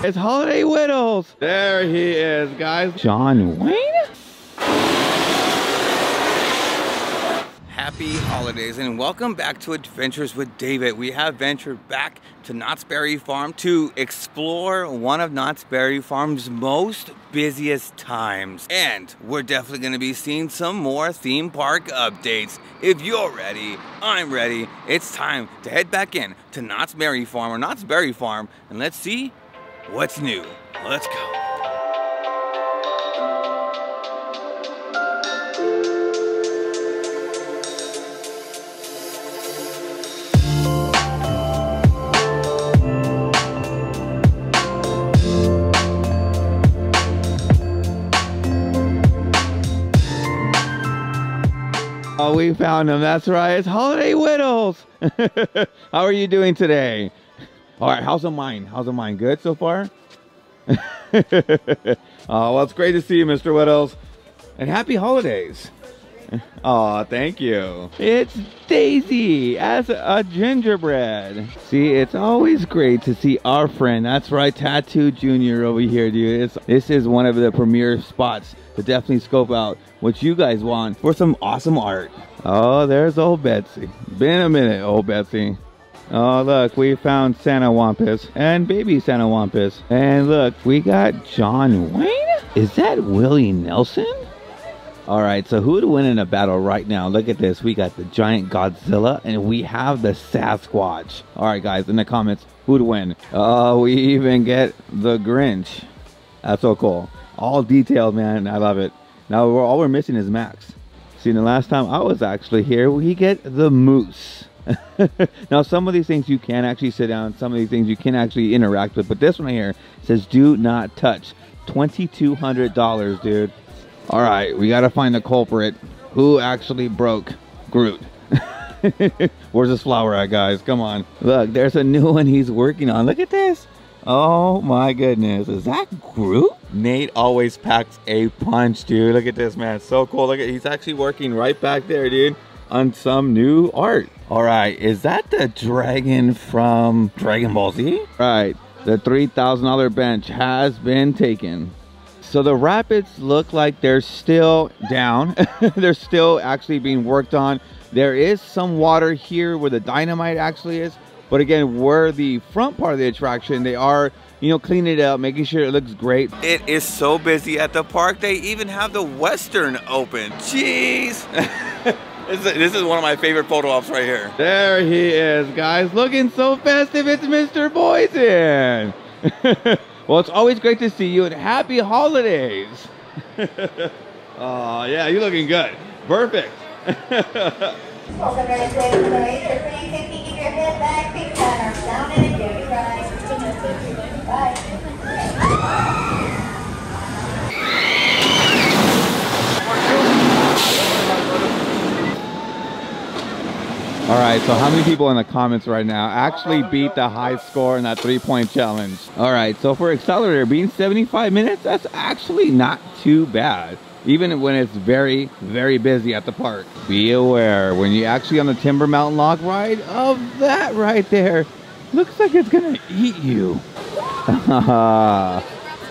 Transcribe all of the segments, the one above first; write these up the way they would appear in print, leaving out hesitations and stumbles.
It's Holiday Whittles. There he is, guys. John Wayne? Happy holidays and welcome back to Adventures with David. We have ventured back to Knott's Berry Farm to explore one of Knott's Berry Farm's most busiest times. And we're definitely going to be seeing some more theme park updates. If you're ready, I'm ready. It's time to head back in to Knott's Berry Farm and let's see what's new. Let's go. Oh, we found him. That's right. It's Holiday Whittles. How are you doing today? All right. How's the mind? How's the mind? Good so far? Oh, well, it's great to see you, Mr. Whittles. And happy holidays. Oh, thank you. It's Daisy as a gingerbread. See, it's always great to see our friend. That's right, Tattoo Junior over here, dude. This is one of the premier spots to definitely scope out what you guys want for some awesome art. Oh, there's old Betsy. Been a minute, old Betsy. Oh, look, we found Santa Wampus and baby Santa Wampus. And look, we got John Wayne? Is that Willie Nelson? All right, so who would win in a battle right now? Look at this. We got the giant Godzilla and we have the Sasquatch. All right, guys, in the comments, who'd win? Oh, we even get the Grinch. That's so cool. All detailed, man. I love it. Now, all we're missing is Max. See, the last time I was actually here, we get the moose. Now, some of these things you can actually sit down. Some of these things you can actually interact with. But this one here says, do not touch. $2,200, dude. All right, we got to find the culprit. Who actually broke Groot? Where's this flower at, guys? Come on. Look, there's a new one he's working on. Look at this. Oh my goodness, is that Groot? Nate always packs a punch, dude. Look at this, man. It's so cool. Look at, he's actually working right back there, dude, on some new art. All right, is that the dragon from Dragon Ball Z? Right, the $3,000 bench has been taken. So the rapids look like they're still down. They're still actually being worked on. There is some water here where the dynamite actually is. But again, where the front part of the attraction, they are, you know, cleaning it up, making sure it looks great. It is so busy at the park. They even have the Western open. Jeez. This is one of my favorite photo ops right here. There he is, guys. Looking so festive. It's Mr. Boysen. Well, it's always great to see you and happy holidays. Oh, yeah, you're looking good. Perfect. Welcome right to the laser. 350, keep your head back, big pattern, down and dirty right. Bye. All right, so how many people in the comments right now actually beat the high score in that 3-point challenge? All right, so for Accelerator being 75 minutes, that's actually not too bad. Even when it's very, very busy at the park. Be aware, when you actually on the Timber Mountain Log ride, of that right there, looks like it's gonna eat you.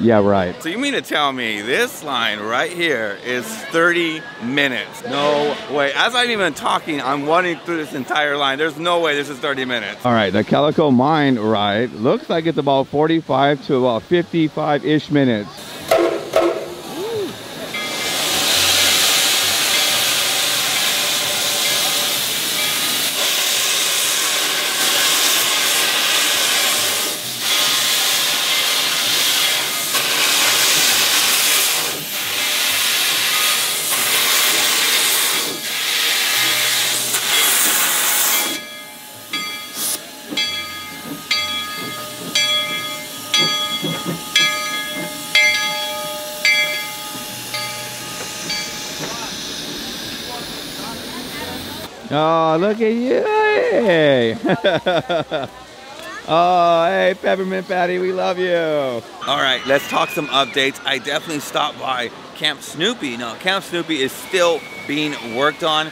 Yeah, right. So you mean to tell me this line right here is 30 minutes? No way. As I'm even talking, I'm running through this entire line. There's no way this is 30 minutes. All right, the Calico Mine ride looks like it's about 45 to about 55-ish minutes. Oh, look at you. Hey. Oh, hey, Peppermint Patty, we love you. All right, let's talk some updates. I definitely stopped by Camp Snoopy. Now, Camp Snoopy is still being worked on.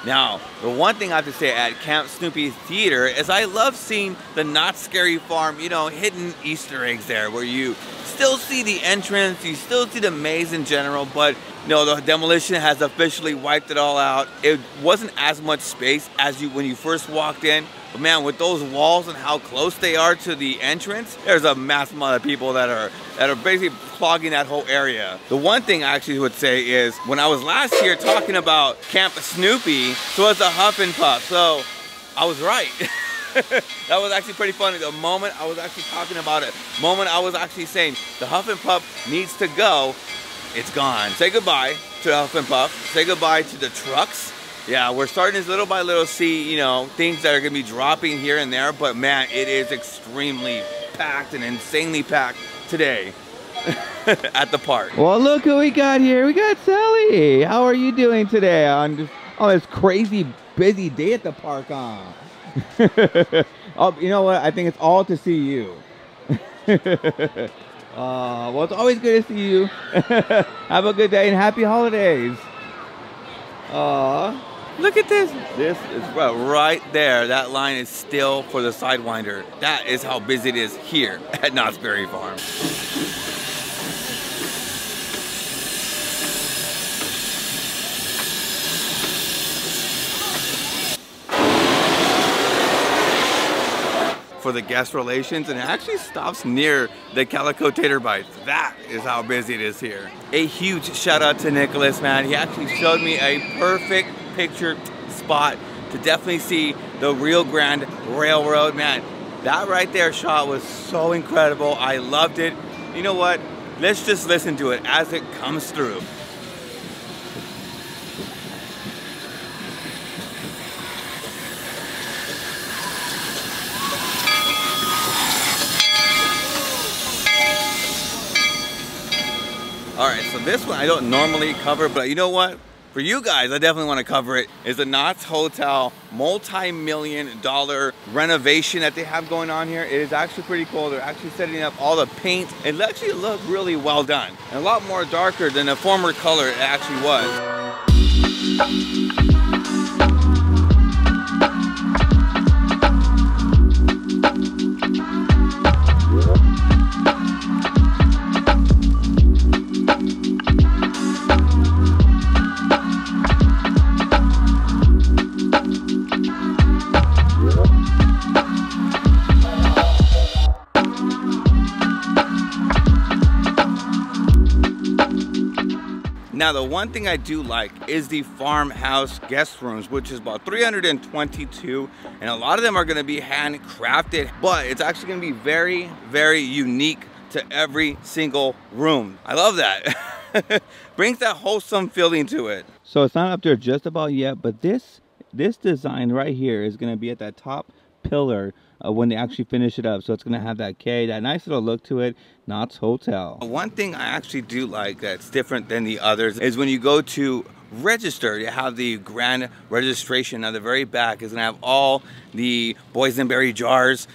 Now, the one thing I have to say at Camp Snoopy Theater is I love seeing the Not Scary Farm, you know, hidden Easter eggs there where you still see the entrance, you still see the maze in general, but you know, the demolition has officially wiped it all out. It wasn't as much space as when you first walked in. But man, with those walls and how close they are to the entrance, there's a mass amount of people that are basically clogging that whole area. The one thing I actually would say is when I was last year talking about Camp Snoopy, so it's a Huff and Puff. So I was right. That was actually pretty funny. The moment I was actually talking about it, the moment I was actually saying the Huff and Puff needs to go, it's gone. Say goodbye to Huff and Puff. Say goodbye to the trucks. Yeah, we're starting to little by little see, you know, things that are gonna be dropping here and there, but man, it is extremely packed and insanely packed today at the park. Well, look who we got here. We got Sally. How are you doing today on this crazy busy day at the park, huh? Oh, you know what? I think it's all to see you. Well, it's always good to see you. Have a good day and happy holidays. Look at this. This is right there. That line is still for the Sidewinder. That is how busy it is here at Knott's Berry Farm. For the guest relations, and it actually stops near the Calico Tater Bites. That is how busy it is here. A huge shout out to Nicholas, man. He actually showed me a perfect picture spot to definitely see the Rio Grande Railroad, man. That right there shot was so incredible. I loved it. You know what? Let's just listen to it as it comes through. All right, so this one I don't normally cover, but you know what? For you guys, I definitely want to cover it. Is the Knott's Hotel multi-million-dollar renovation that they have going on here. It is actually pretty cool. They're actually setting up all the paint. It actually looks really well done. And a lot more darker than the former color it actually was. Now, the one thing I do like is the farmhouse guest rooms, which is about 322, and a lot of them are going to be handcrafted, but it's actually going to be very, very unique to every single room. I love that. Brings that wholesome feeling to it. So it's not up there just about yet, but this design right here is going to be at that top pillar when they actually finish it up. So it's going to have that K, that nice little look to it. Knott's Hotel. One thing I actually do like that's different than the others is when you go to register, you have the grand registration. At the very back is going to have all the boysenberry jars.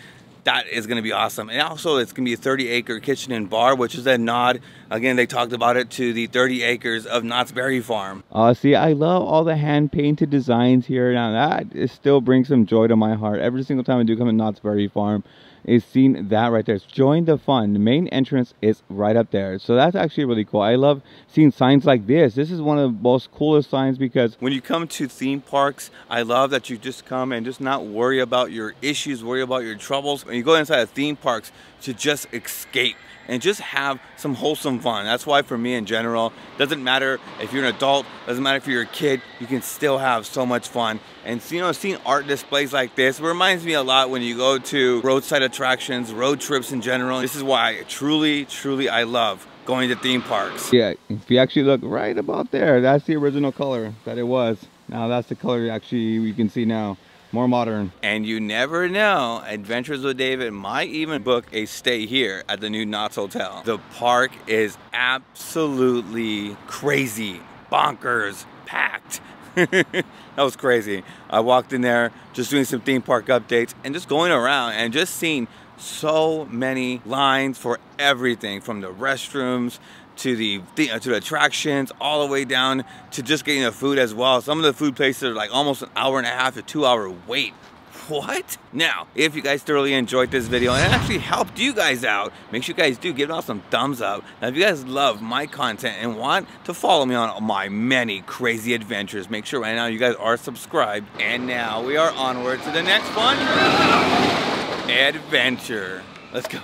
That is going to be awesome. And also it's going to be a 30-acre kitchen and bar, which is a nod. Again, they talked about it to the 30 acres of Knott's Berry Farm. See, I love all the hand-painted designs here. Now that still brings some joy to my heart. Every single time I do come to Knott's Berry Farm, is seeing that right there. It's join the fun. The main entrance is right up there. So that's actually really cool. I love seeing signs like this. This is one of the most coolest signs because when you come to theme parks, I love that you just come and just not worry about your issues, worry about your troubles. When you go inside of theme parks, to just escape and just have some wholesome fun. That's why for me in general, doesn't matter if you're an adult, doesn't matter if you're a kid, you can still have so much fun. And you know, seeing art displays like this reminds me a lot when you go to roadside attractions, road trips in general. This is why truly, truly I love going to theme parks. Yeah, if you actually look right about there, that's the original color that it was. Now that's the color actually you can see now. More modern. And you never know, Adventurez with David might even book a stay here at the new Knott's Hotel. The park is absolutely crazy, bonkers, packed. That was crazy. I walked in there just doing some theme park updates and just going around and just seeing so many lines for everything, from the restrooms to the attractions, all the way down to just getting the food as well. Some of the food places are like almost an hour and a half to 2 hour wait. What? Now, if you guys thoroughly enjoyed this video and it actually helped you guys out, make sure you guys do give it all some thumbs up. Now, if you guys love my content and want to follow me on my many crazy adventures, make sure right now you guys are subscribed. And now we are onward to the next one, adventure. Let's go.